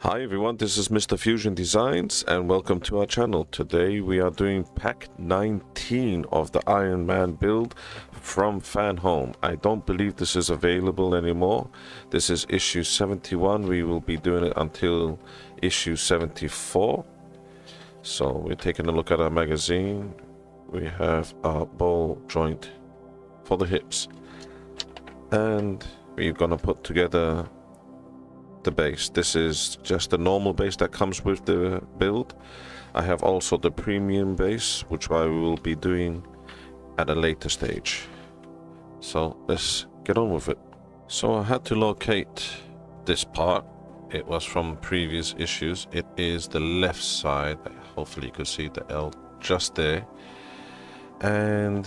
Hi everyone, this is Mr. Fusion Designs and welcome to our channel. Today we are doing pack 19 of the Iron Man build from Fanhome. I don't believe this is available anymore. This is issue 71. We will be doing it until issue 74. So we're taking a look at our magazine. We have our ball joint for the hips. And we're gonna put together the base. This is just the normal base that comes with the build. I have also the premium base, which I will be doing at a later stage. So let's get on with it. So I had to locate this part. It was from previous issues. It is the left side. Hopefully you could see the L just there. And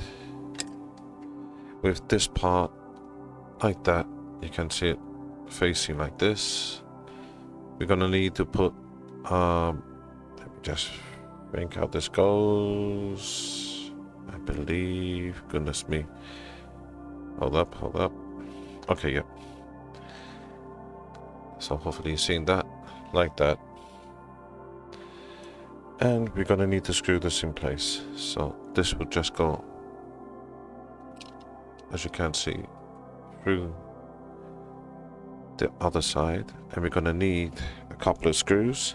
with this part like that, you can see it facing like this. We're gonna need to put let me just think how this goes. I believe, goodness me, hold up, okay, yep. So hopefully you've seen that like that, and we're gonna need to screw this in place. So this will just go, as you can see, through the other side, and we're going to need a couple of screws,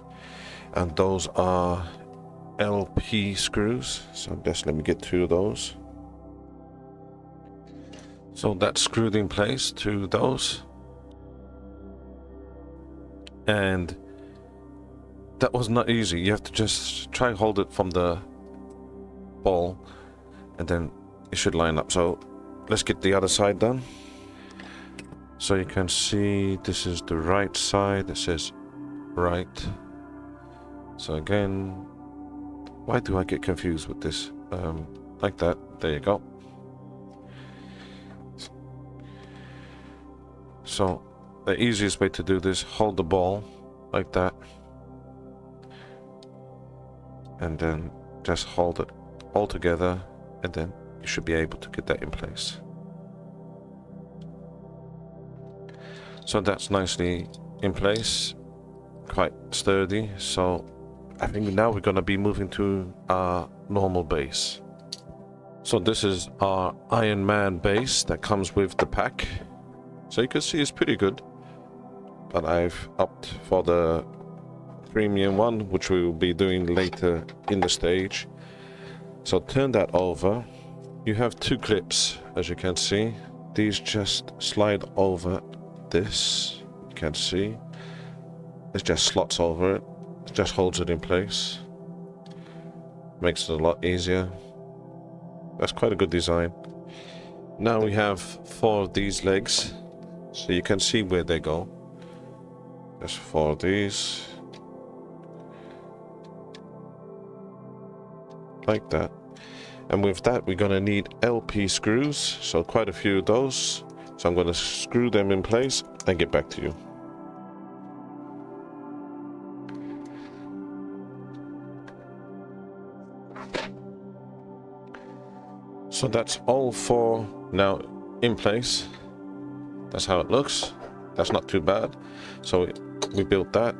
and those are LP screws. So just let me get two of those. So that's screwed in place to those, and that was not easy. You have to just try and hold it from the ball and then it should line up. So let's get the other side done. So you can see this is the right side. It says right. So again, why do I get confused with this? Like that. There you go. So the easiest way to do this, hold the ball like that, and then just hold it all together, and then you should be able to get that in place. So that's nicely in place, quite sturdy. So I think now we're going to be moving to our normal base. So this is our Iron Man base that comes with the pack. So you can see it's pretty good, but I've opted for the premium one, which we will be doing later in the stage. So turn that over. You have two clips, as you can see. These just slide over this, you can see it just slots over it. It just holds it in place, makes it a lot easier. That's quite a good design. Now we have 4 of these legs, so you can see where they go. There's 4 of these like that, and with that we're gonna need LP screws, so quite a few of those. So I'm going to screw them in place and get back to you. So that's all 4 now in place. That's how it looks. That's not too bad. So we built that,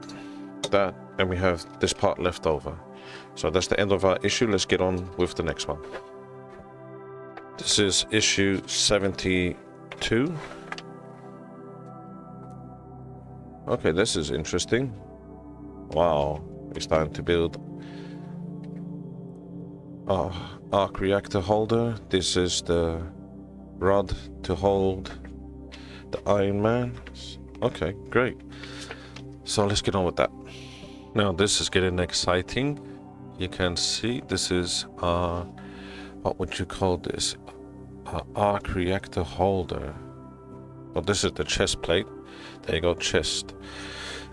and we have this part left over. So that's the end of our issue. Let's get on with the next one. This is issue 72. Okay, this is interesting. Wow, we're starting to build our arc reactor holder. This is the rod to hold the Iron Man. Okay, great. So let's get on with that. Now this is getting exciting. You can see this is what would you call this? Arc reactor holder. Well, this is the chest plate. There you go, chest.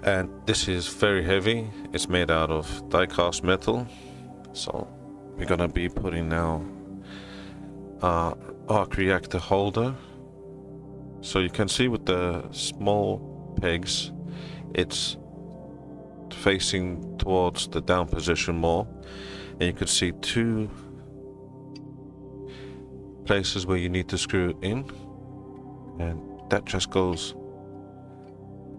And this is very heavy. It's made out of die-cast metal. So we're gonna be putting now our arc reactor holder. So you can see with the small pegs, it's facing towards the down position more. And you can see 2 places where you need to screw it in, and that just goes,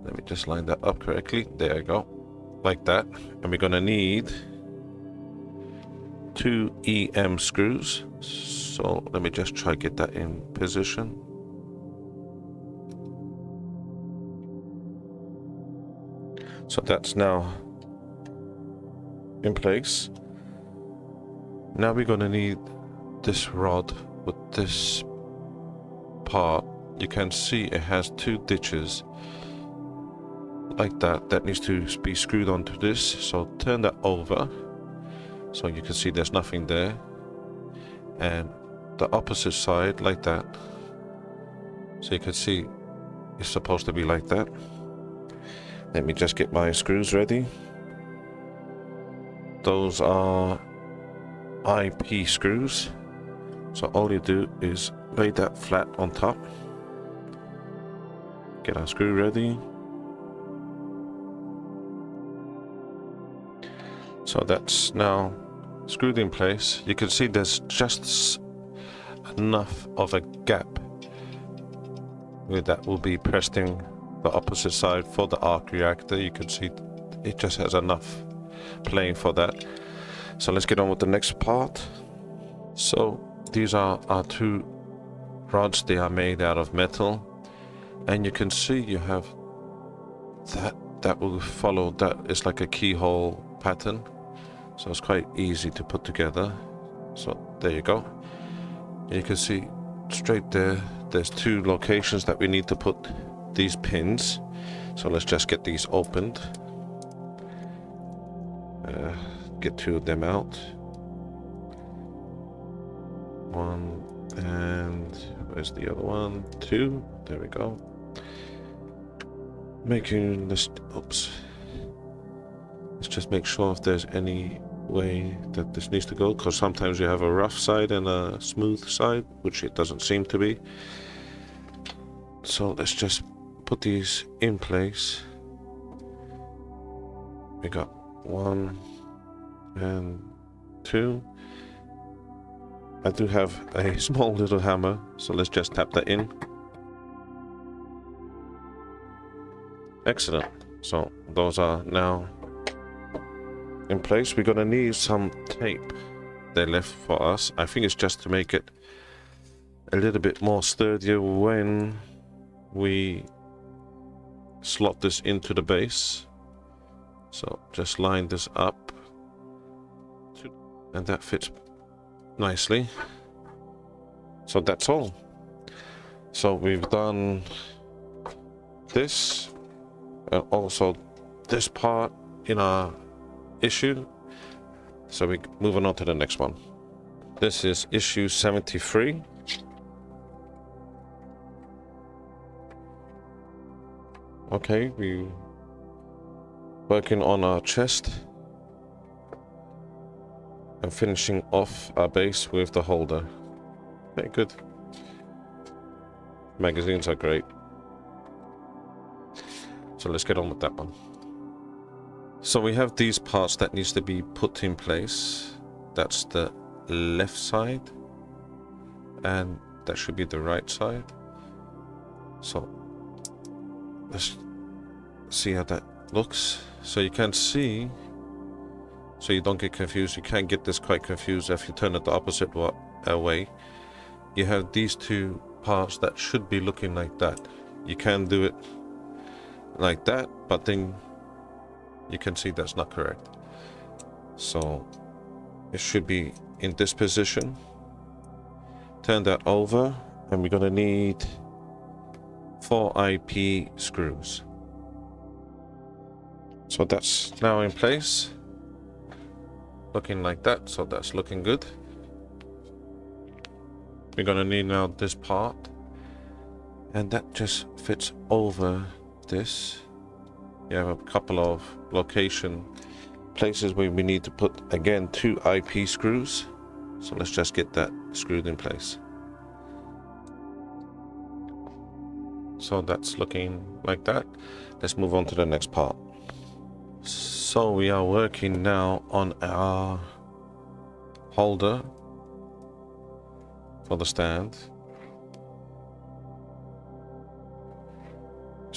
let me just line that up correctly, there you go. like that, and we're going to need 2 EM screws. So let me just try to get that in position. So that's now in place. Now we're going to need this rod with this part. You can see it has 2 ditches like that needs to be screwed onto this. So turn that over so you can see there's nothing there, and the opposite side like that, so you can see it's supposed to be like that. Let me just get my screws ready. Those are IP screws, so all you do is lay that flat on top, get our screw ready. So that's now screwed in place. You can see there's just enough of a gap where that will be pressed in the opposite side for the arc reactor. You can see it just has enough playing for that. So let's get on with the next part. So these are our 2 rods. They are made out of metal, and you can see you have that will follow, that is like a keyhole pattern, so it's quite easy to put together. So there you go. You can see straight there, there's 2 locations that we need to put these pins. So let's just get these opened, get 2 of them out. 1, and where's the other one? 2, there we go. Making this, oops, let's just make sure if there's any way that this needs to go, because sometimes you have a rough side and a smooth side, which it doesn't seem to be. So let's just put these in place. We got 1 and 2. I do have a small little hammer, so let's just tap that in. Excellent. So those are now in place. We're gonna need some tape they left for us. I think it's just to make it a little bit more sturdier when we slot this into the base. So just line this up, and that fits nicely. So that's all. So we've done this and also this part in our issue. So we're moving on to the next one. This is issue 73. Okay, we're working on our chest and finishing off our base with the holder. Okay, good. Magazines are great. So let's get on with that one. So we have these parts that needs to be put in place. That's the left side, and that should be the right side. So let's see how that looks. So you can see, so you don't get confused, you can get this quite confused if you turn it the opposite way. You have these 2 parts that should be looking like that. You can do it like that, but then you can see that's not correct. So it should be in this position. Turn that over, and we're gonna need 4 IP screws. So that's now in place, looking like that. So that's looking good. We're gonna need now this part, and that just fits over this. You have a couple of places where we need to put, again, 2 IP screws. So let's just get that screwed in place. So that's looking like that. Let's move on to the next part. So we are working now on our holder for the stand.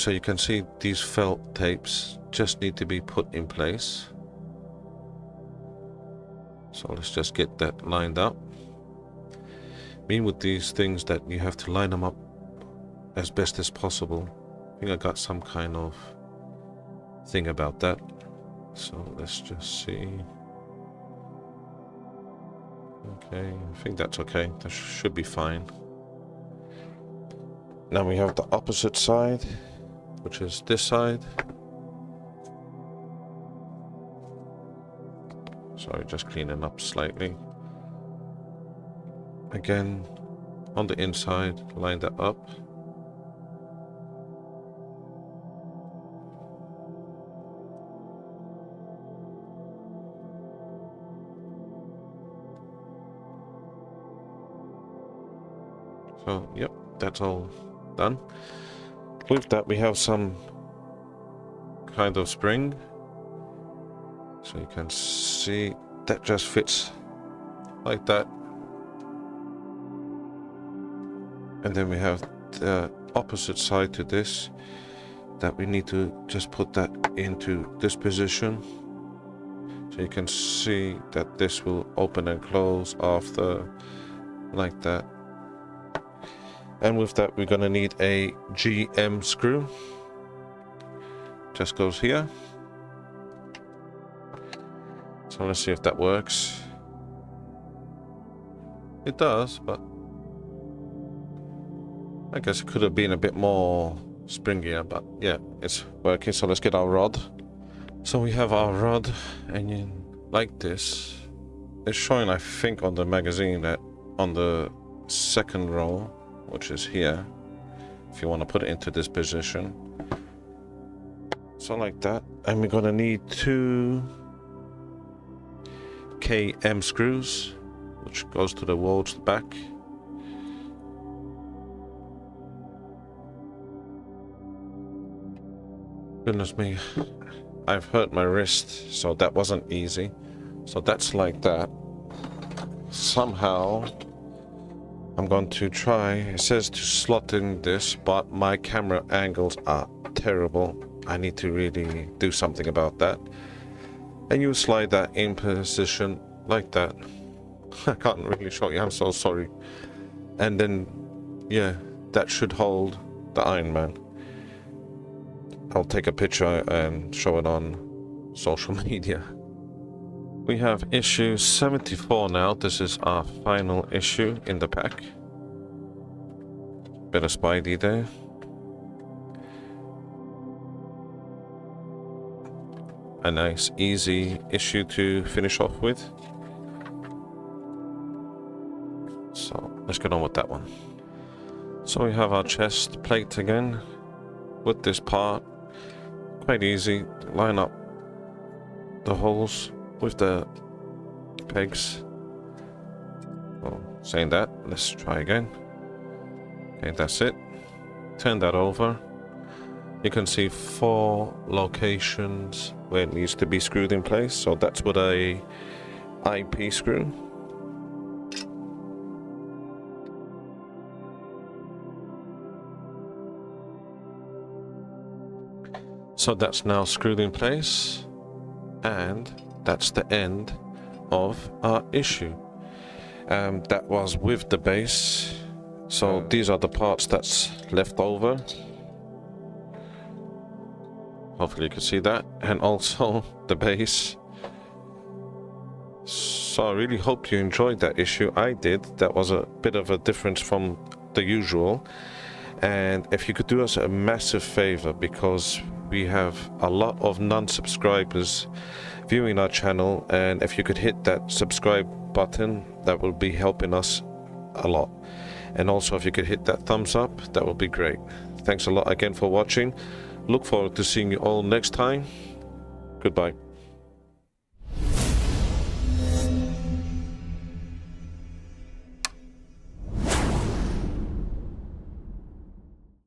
So you can see these felt tapes just need to be put in place. So let's just get that lined up. Mean with these things that you have to line them up as best as possible. I think I got some kind of thing about that. So let's just see. Okay, I think that's okay. That should be fine. Now we have the opposite side, which is this side. Sorry, just cleaning up slightly. Again, on the inside, line that up. So, yep, that's all done. With that, we have some kind of spring. So you can see that just fits like that. And then we have the opposite side to this, that we need to just put that into this position. So you can see that this will open and close after, like that. And with that, we're gonna need a GM screw. Just goes here. So let's see if that works. It does, but I guess it could have been a bit more springier, but yeah, it's working. So let's get our rod. So we have our rod, and like this. It's showing, I think, on the magazine that on the second row, which is here, if you want to put it into this position. So like that. And we're gonna need 2 KM screws, which goes to the wall's back. Goodness me, I've hurt my wrist, so that wasn't easy. So that's like that. Somehow I'm going to try, it says to slot in this, but my camera angles are terrible. I need to really do something about that. And you slide that in position like that. I can't really show you, I'm so sorry. And then, yeah, that should hold the Iron Man. I'll take a picture and show it on social media. We have issue 74 now. This is our final issue in the pack. Bit of Spidey there. A nice, easy issue to finish off with. So let's get on with that one. So we have our chest plate again with this part. Quite easy. Line up the holes with the pegs. Well, saying that, let's try again. Okay, that's it. Turn that over. You can see 4 locations where it needs to be screwed in place. So that's with a IP screw. So that's now screwed in place. And that's the end of our issue. That was with the base. So these are the parts that's left over. Hopefully you can see that. And also the base. So I really hope you enjoyed that issue. I did. That was a bit of a difference from the usual. And if you could do us a massive favor, because we have a lot of non-subscribers viewing our channel, and if you could hit that subscribe button, that will be helping us a lot. And also if you could hit that thumbs up, that would be great. Thanks a lot again for watching. Look forward to seeing you all next time. Goodbye.